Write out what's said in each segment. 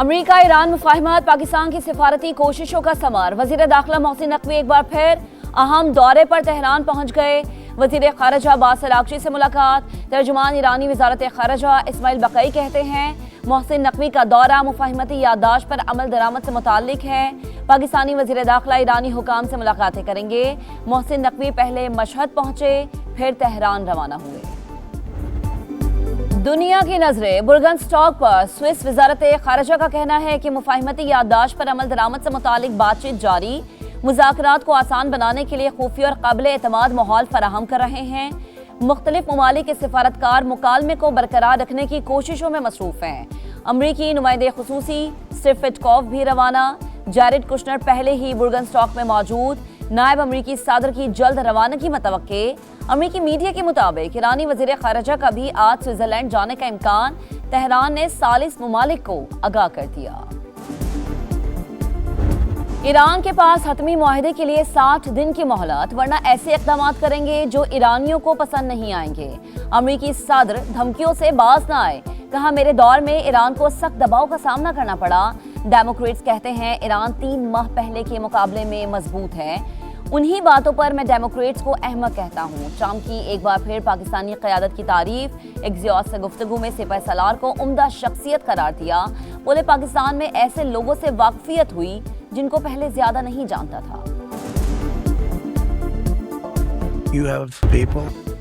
America Iran मुफाहिमत, Pakistan की सिफारती कोशिशों का समर। वजीर दाखिला मोहसिन नकवी एक बार फिर अहम दौरे पर तेहरान पहुंच गए। वजीर खारजा अब्बास अरागची से मुलाकात। तर्जुमान ईरानी वजारत खारजा इस्माइल बकई कहते हैं मोहसिन नकवी का दौरा मुफाहिमती याददाश्त पर अमल दरामद से मुताल्लिक है। पाकिस्तानी वजीर दाखिला ईरानी हुकाम से मुलाकातें करेंगे। मोहसिन नकवी पहले मशहद पहुंचे, फिर तेहरान रवाना हुए। दुनिया की नजरें बुर्गनस्टॉक पर। स्विस वजारत खारजा का कहना है कि मुफाहिमती याददाश्त पर अमल दरामद से मुतालिक बातचीत जारी। मुज़ाकरात को आसान बनाने के लिए खुफिया और काबिल एतमाद माहौल फराहम कर रहे हैं। मुख्तलिफ ममालिक के सिफारतकार मुकालमे को बरकरार रखने की कोशिशों में मसरूफ हैं। अमरीकी नुमाइंदे खुसूसी स्टीव विटकॉफ भी रवाना। जैरेड कुशनर पहले ही बुर्गनस्टॉक में मौजूद। नायब अमरीकी सदर की जल्द रवानगी मतवक्के। अमरीकी मीडिया के मुताबिक ईरानी वजीर खारजा का भी आज स्विट्जरलैंड जाने का इम्कान। तेहरान ने 40 ममालिक को आगाह कर दिया। ईरान के पास हतमी मुआहदे के लिए 60 दिन की मोहलत, वरना ऐसे इक़दाम करेंगे जो ईरानियों को पसंद नहीं आएंगे। अमरीकी सदर धमकियों से बाज न आए। कहा, मेरे दौर में ईरान को सख्त दबाव का सामना करना पड़ा। डेमोक्रेट्स कहते हैं ईरान 3 माह पहले के मुकाबले में मजबूत है। उन्हीं बातों पर मैं डेमोक्रेट्स को अहमक कहता हूँ। ट्रंप की एक बार फिर पाकिस्तानी क़यादत की तारीफ। एक्सियोस से गुफ्तगू में सिपह सलार को उम्दा शख्सियत करार दिया। बोले, पाकिस्तान में ऐसे लोगों से वाकफियत हुई जिनको पहले ज्यादा नहीं जानता था।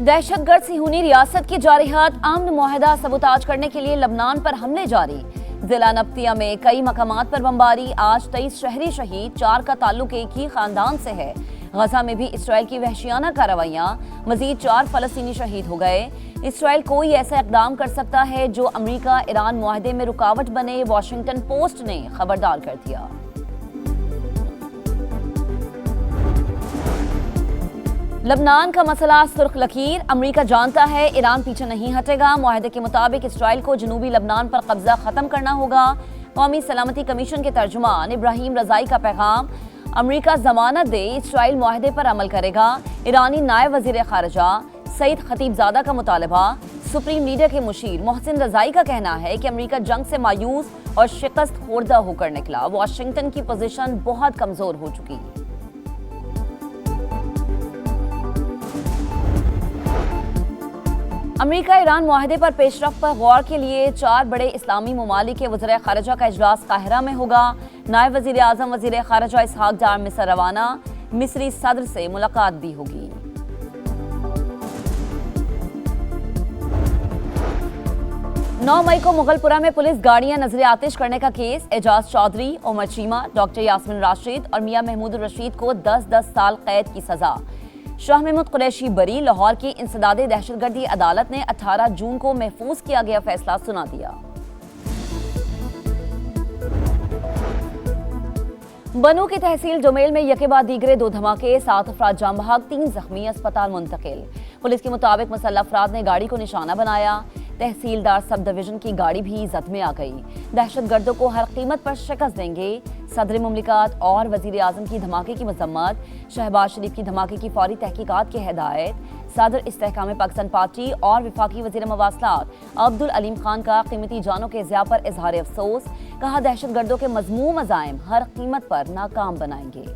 दहशतगर्द सिहूनी रियासत की जारिहात। अमन मुआहदा सबूताज करने के लिए लबनान पर हमले जारी। जिला नब्तिया में कई मकामात पर बमबारी। आज 23 शहरी शहीद, 4 का ताल्लुक एक ही खानदान से है। गजा में भी इसराइल की वहशियाना कार्रवाइयां। मजीद 4 फलस्तीनी शहीद हो गए। इसराइल कोई ऐसा इकदाम कर सकता है जो अमरीका ईरान मुआहदे में रुकावट बने, वाशिंगटन पोस्ट ने खबरदार कर दिया। लबनान का मसला सुर्ख लकीर। अमरीका जानता है ईरान पीछे नहीं हटेगा। मुआहदे के मुताबिक इसराइल को जनूबी लबनान पर कब्जा खत्म करना होगा। कौमी सलामती कमीशन के तर्जुमान इब्राहिम रजाई का पैगाम, अमरीका जमानत दे, इसराइल मुआहदे पर अमल करेगा। ईरानी नायब वजीर खारजा सईद खतीबजादा का मुतालबा। सुप्रीम लीडर के मुशीर मोहसिन रजाई का कहना है कि अमरीका जंग से मायूस और शिकस्त खोर्दा होकर निकला। वाशिंगटन की पोजीशन बहुत कमजोर हो चुकी। अमरीका ईरान मुआहदे पर पेशरफ्त पर गौर के लिए 4 बड़े इस्लामी ममालिक के वज़ीर खारजा का इजलास काहिरा में होगा। नायब वज़ीर आज़म वज़ीर खारजा इसहाक डार मिस्र रवाना। मिस्री सदर से मुलाकात भी होगी। नौ मई को मुगलपुरा में पुलिस गाड़ियां नजर आतिश करने का केस। एजाज चौधरी, उमर चीमा, डॉक्टर यास्मीन राशिद और मियां महमूद रशीद को 10-10 साल कैद की सजा। शाह महमूद कुरैशी बरी। लाहौर की इंसदादे दहशतगर्दी अदालत ने 18 जून को महफूज किया गया फैसला सुना दिया। बनू की तहसील जुमेल में यके बाद दीगरे 2 धमाके, 7 अफराद जाम बहक, 3 जख्मी, अस्पताल मुंतकिल। पुलिस के मुताबिक मुसल्लह अफराद ने गाड़ी को निशाना बनाया। तहसीलदार सब डिवीजन की गाड़ी भी जद में आ गई। दहशतगर्दों को हर कीमत पर शिकस्त देंगे। सदर मुमलिकत और वजीर आजम की धमाके की मजम्मत। शहबाज शरीफ की धमाके की फौरी तहकीकात की हिदायत। सदर इस्तेहकाम पाकिस्तान पार्टी और वफाकी वजीर मवासलात अब्दुल अलीम खान का कीमती जानों के ज़िया पर इजहार अफसोस। कहा, दहशतगर्दों के मजमूम अज़ाइम हर कीमत पर नाकाम बनाएंगे।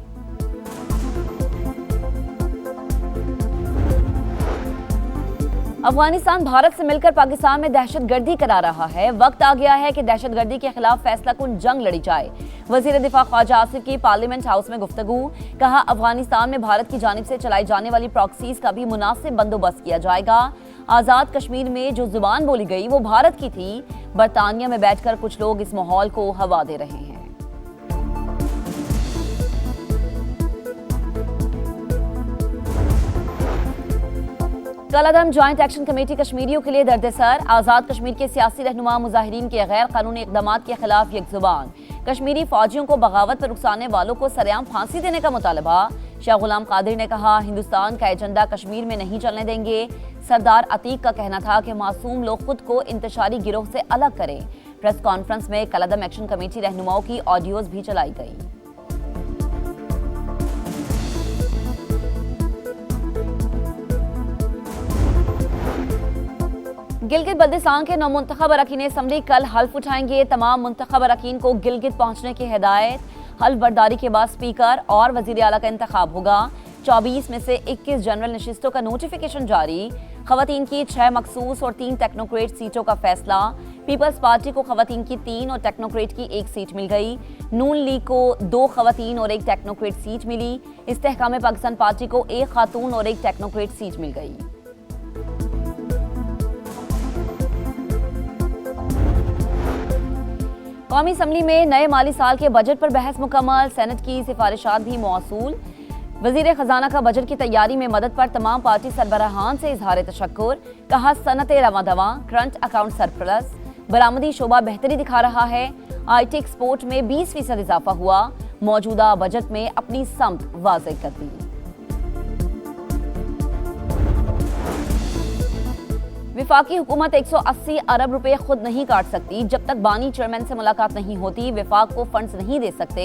अफगानिस्तान भारत से मिलकर पाकिस्तान में दहशतगर्दी करा रहा है। वक्त आ गया है कि दहशतगर्दी के खिलाफ फैसला कुन जंग लड़ी जाए। वजीर दिफा ख्वाजा आसिफ की पार्लियामेंट हाउस में गुफ्तगू। कहा, अफगानिस्तान में भारत की जानिब से चलाई जाने वाली प्रॉक्सीज का भी मुनासिब बंदोबस्त किया जाएगा। आज़ाद कश्मीर में जो जुबान बोली गई वो भारत की थी। बरतानिया में बैठकर कुछ लोग इस माहौल को हवा दे रहे हैं। कलअदम ज्वाइंट एक्शन कमेटी कश्मीरियों के लिए दर्द-ए-सर। आज़ाद कश्मीर के सियासी रहनुमा मुजाहिरीन के गैर कानूनी इक़दाम के खिलाफ यकजुबान। कश्मीरी फौजियों को बगावत पर उकसाने वालों को सरेआम फांसी देने का मुतालबा। शाह गुलाम कादिर ने कहा, हिंदुस्तान का एजेंडा कश्मीर में नहीं चलने देंगे। सरदार अतीक का कहना था कि मासूम लोग खुद को इंतशारी गिरोह से अलग करें। प्रेस कॉन्फ्रेंस में कलअदम एक्शन कमेटी रहनुमाओं की ऑडियोज भी चलाई गई। गिलगित बल्दिस्तान के नौमुंतखब अरकान असम्बली कल हल्फ उठाएंगे। तमाम मुंतखब अरकान को गिलगित पहुंचने की हिदायत। हल्फ बर्दारी के बाद स्पीकर और वजीर आला का इंतखाब होगा। 24 में से 21 जनरल नशिस्तों का नोटिफिकेशन जारी। खवातीन की 6 मखसूस और 3 टेक्नोक्रेट सीटों का फैसला। पीपल्स पार्टी को खवातीन की 3 और टेक्नोक्रेट की 1 सीट मिल गई। नून लीग को 2 खवातीन और 1 टेक्नोक्रेट सीट मिली। इस्तेहकाम पाकिस्तान पार्टी को 1 खातून और 1 टेक्नोक्रेट सीट मिल गई। कौमी असम्बली में नए माली साल के बजट पर बहस मुकम्मल। सेनेट की सिफारिशात भी मौसूल। वजीर खजाना का बजट की तैयारी में मदद पर तमाम पार्टी सरबराहान से इजहार तशक्कुर। कहा सनत रवा दवा, करंट अकाउंट सरप्लस, बरामदी शोबा बेहतरी दिखा रहा है। IT एक्सपोर्ट में 20% इजाफा हुआ। मौजूदा बजट में अपनी समत वाज़ेह कर दी। विफाकी हुकूमत 180 अरब रुपए खुद नहीं काट सकती। जब तक बानी चेयरमैन से मुलाकात नहीं होती विफाक को फंड्स नहीं दे सकते।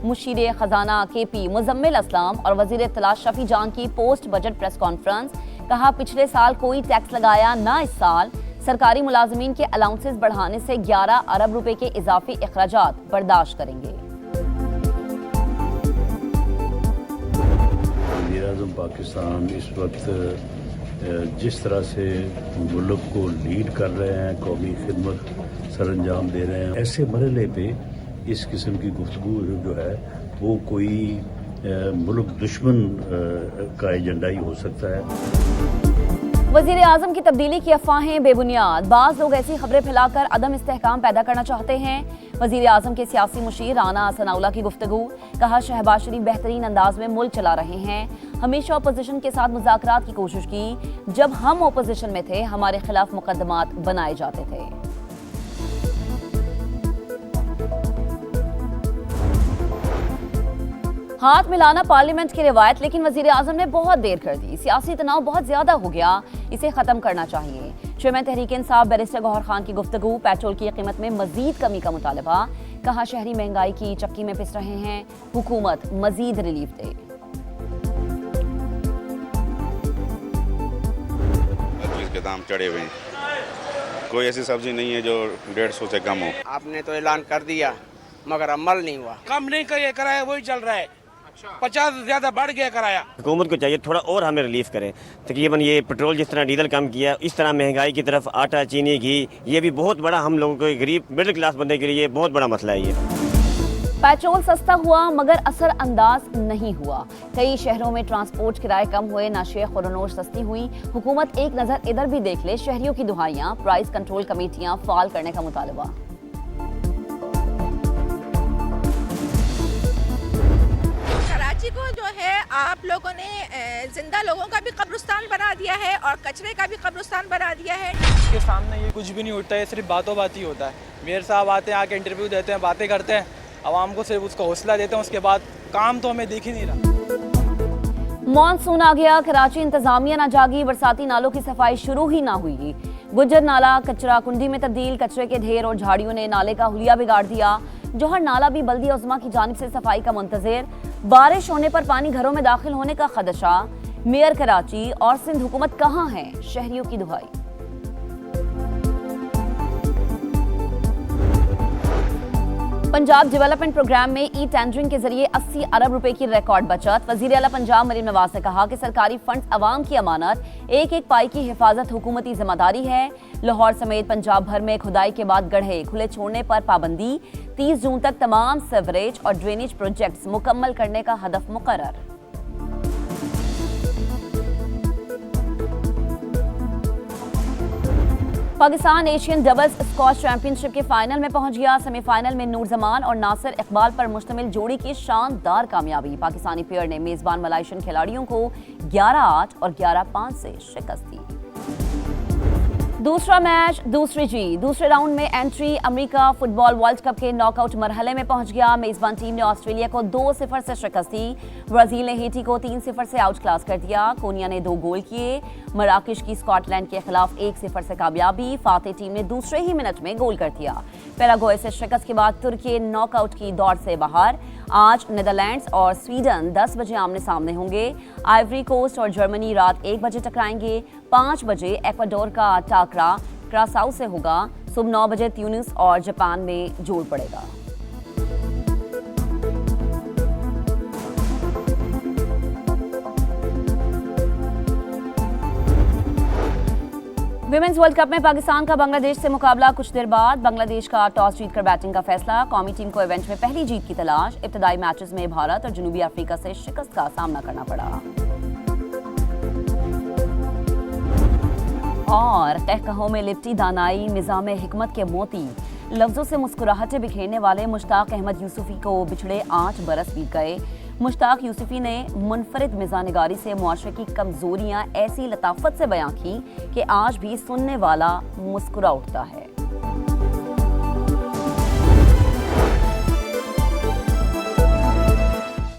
मुशीर खजाना KP मुजम्मिल असलाम और वजीर इत्तला शफी जान की पोस्ट बजट प्रेस कॉन्फ्रेंस। कहा पिछले साल कोई टैक्स लगाया ना इस साल। सरकारी मुलाजमीन के अलाउंसेस बढ़ाने से 11 अरब रुपए के इजाफी अखराजात बर्दाश्त करेंगे। वज़ीर आज़म पाकिस्तान इस वक्त जिस तरह से मुल्क को लीड कर रहे हैं, कौमी खिदमत सर अंजाम दे रहे हैं, ऐसे मरहले पे इस किस्म की गुफ्तगू जो है वो कोई मुल्क दुश्मन का एजेंडा ही हो सकता है। वजीर आजम की तब्दीली की अफवाहें बेबुनियाद। बाज़ लोग ऐसी खबरें फैलाकर अदम इस्तेहकाम पैदा करना चाहते हैं। वजीर आजम के सियासी मुशीर राना सनाउल्लाह की गुफ्तगू। कहा शहबाज शरीफ बेहतरीन अंदाज में मुल्क चला रहे हैं। हमेशा अपोजिशन के साथ मुज़ाकरात की कोशिश की। जब हम अपोजिशन में थे हमारे खिलाफ मुकदमात बनाए जाते थे। हाथ मिलाना पार्लियामेंट की रिवायत, लेकिन वजीर आजम ने बहुत देर कर दी। सियासी तनाव बहुत ज्यादा हो गया, इसे खत्म करना चाहिए। चेयरमैन तहरीक इंसाफ बैरिस्टर गौहर खान की गुफ्तगू। पेट्रोल की कीमत में मजीद कमी का मुतालबा। कहा शहरी महंगाई की चक्की में पिस रहे हैं, हुकूमत मजीद रिलीफ दे। के दाम चढ़े हुए हैं, कोई ऐसी सब्जी नहीं है जो 150 से कम हो। आपने तो ऐलान कर दिया मगर अमल नहीं हुआ। कम नहीं करिए, कराया वही चल रहा है। 50 से ज्यादा बढ़ गया कराया। हुकूमत को चाहिए थोड़ा और हमें रिलीफ करे। तकरीबन ये पेट्रोल जिस तरह डीजल कम किया, इस तरह महंगाई की तरफ आटा, चीनी, घी, ये भी बहुत बड़ा हम लोगों को गरीब मिडिल क्लास बंदे के लिए बहुत बड़ा मसला है ये। पेट्रोल सस्ता हुआ मगर असर अंदाज नहीं हुआ। कई शहरों में ट्रांसपोर्ट किराए कम हुए, नाशेख और नोश सस्ती हुई। हुकूमत एक नजर इधर भी देख ले। शहरियों की दुहाइयां। प्राइस कंट्रोल कमेटियां फाल करने का मुतालबा। कराची को जो है आप लोगों ने जिंदा लोगों का भी कब्रिस्तान बना दिया है और कचरे का भी कब्रिस्तान बना दिया है। इसके सामने ये कुछ भी नहीं उठता है, सिर्फ बातों बात ही होता है। मेयर साहब आते हैं, आके इंटरव्यू देते हैं, बातें करते हैं, आवाम को सिर्फ उसका हौसला देते हैं, उसके बाद काम तो हमें दिख ही नहीं रहा। मॉनसून आ गया, कराची इंतजामिया ना जागी। बरसाती नालों की सफाई शुरू ही ना हुई। गुज्जर नाला कचरा कुंडी में तब्दील। कचरे के ढेर और झाड़ियों ने नाले का हुलिया बिगाड़ दिया। जौहर नाला भी बल्दी उज़्मा की जानिब से सफाई का मुंतज़िर। बारिश होने पर पानी घरों में दाखिल होने का खदशा। मेयर कराची और सिंध हुकूमत कहाँ है, शहरियों की दुहाई। पंजाब डेवलपमेंट प्रोग्राम में ई टेंडरिंग के जरिए 80 अरब रुपए की रिकॉर्ड बचत। वजीर आला पंजाब मरीम नवाज ने कहा कि सरकारी फंड्स अवाम की अमानत, एक एक पाई की हिफाजत हुकूमती जिम्मेदारी है। लाहौर समेत पंजाब भर में खुदाई के बाद गड्ढे खुले छोड़ने पर पाबंदी। 30 जून तक तमाम सीवरेज और ड्रेनेज प्रोजेक्ट्स मुकम्मल करने का हदफ मुकर्रर। Pakistan Asian doubles squash championship के फाइनल में पहुंच गया। सेमीफाइनल में नूर जमान और नासिर इकबाल पर मुश्तमिल जोड़ी की शानदार कामयाबी। पाकिस्तानी पेयर ने मेजबान मलाइशियन खिलाड़ियों को 11-8 और 11-5 से शिकस्त दी। दूसरा मैच दूसरी जीत। दूसरे राउंड में entry America football world cup के नॉकआउट मरहले में पहुंच गया। मेजबान टीम ने ऑस्ट्रेलिया को 2-0 से शिकस्त दी। ब्राजील ने हेटी को 3-0 से आउट क्लास कर दिया। कोनिया ने 2 गोल किए। मराकश की स्कॉटलैंड के खिलाफ 1-0 से कामयाबी। फातेह टीम ने दूसरे ही मिनट में गोल कर दिया। पैराग्वे से शिकस्त के बाद तुर्की नॉकआउट की दौड़ से बाहर। आज नीदरलैंड्स और स्वीडन 10 बजे आमने सामने होंगे। आइवरी कोस्ट और जर्मनी रात 1 बजे टकराएंगे। 5 बजे एक्वाडोर का टाकरा क्रासाऊ से होगा। सुबह 9 बजे ट्यूनिस और जापान में जोड़ पड़ेगा। विमेंस वर्ल्ड कप में पाकिस्तान का बांग्लादेश से मुकाबला कुछ देर बाद। बांग्लादेश का टॉस जीतकर बैटिंग का फैसला। कौमी टीम को इवेंट में पहली जीत की तलाश। इब्तदाई मैचेस में भारत और जनूबी अफ्रीका से शिकस्त का सामना करना पड़ा। और कहकहों में लिपटी दानाई, निज़ाम हिकमत के मोती, लफ्जों से मुस्कुराहटें बिखेरने वाले मुश्ताक अहमद यूसुफी को बिछड़े 8 बरस बीत गए। मुश्ताक यूसुफी ने मुनफरिद मिज़ानिगारी से मुआशरे की कमजोरियां ऐसी लताफत से बयां की कि आज भी सुनने वाला मुस्कुरा उठता है।